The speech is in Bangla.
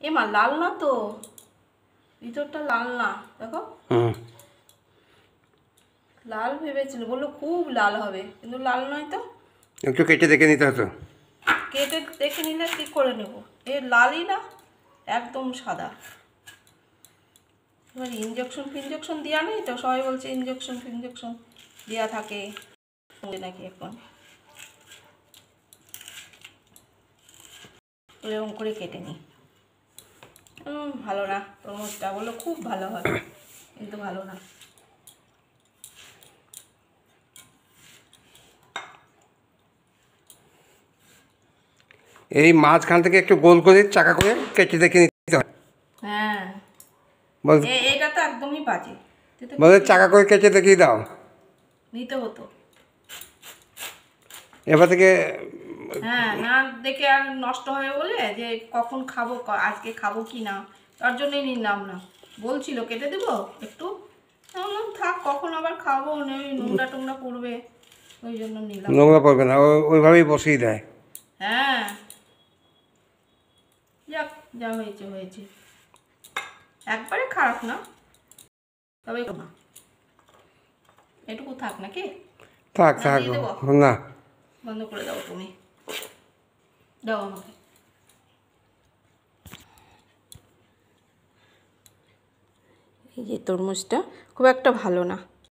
এমা লাল না তো, ভিতরটা লাল না, দেখো। লাল ভেবেছিল, বললো খুব লাল হবে, কিন্তু লাল নয় তো। একটু কেটে দেখে নিতে হতো। কেটে দেখে নিলে কি করে নেব, এর লালই না, একদম সাদা। এবার ইঞ্জেকশন দেওয়া নেই তো, সবাই বলছে ইঞ্জেকশন দেওয়া থাকে নাকি এখন। এরকম করে কেটে নিই। ভালো না তরমুজটা, বললো খুব ভালো হয়, কিন্তু ভালো না। এই মাঝখান থেকে একটু গোল করে চাকা করে কেটে দেখে নিতে হয়। হ্যাঁ, এটা তো একদমই বাজে, বলে চাকা করে কেটে দেখিয়ে দাও, নিতে হতো। এবার থেকে হ্যাঁ, না দেখে আর নষ্ট হবে বলে, যে কখন খাবো, আজকে খাবো কি না, তার জন্যই নিলাম না। বলছিল কেটে দেবো একটু, বললাম থাক, কখন আবার খাবো, নোংরা টোংরা পড়বে, ওই জন্য নিলাম। নোংরা পড়বে না, ওইভাবেই বসিয়ে দেয়। হ্যাঁ, যাক, যা হয়েছে, একবারে খারাপ না, তবে না, এটুকু থাক নাকি, থাক না, বন্ধ করে দাও তুমি, দাও আমাকে। এই যে তরমুজটা খুব একটা ভালো না।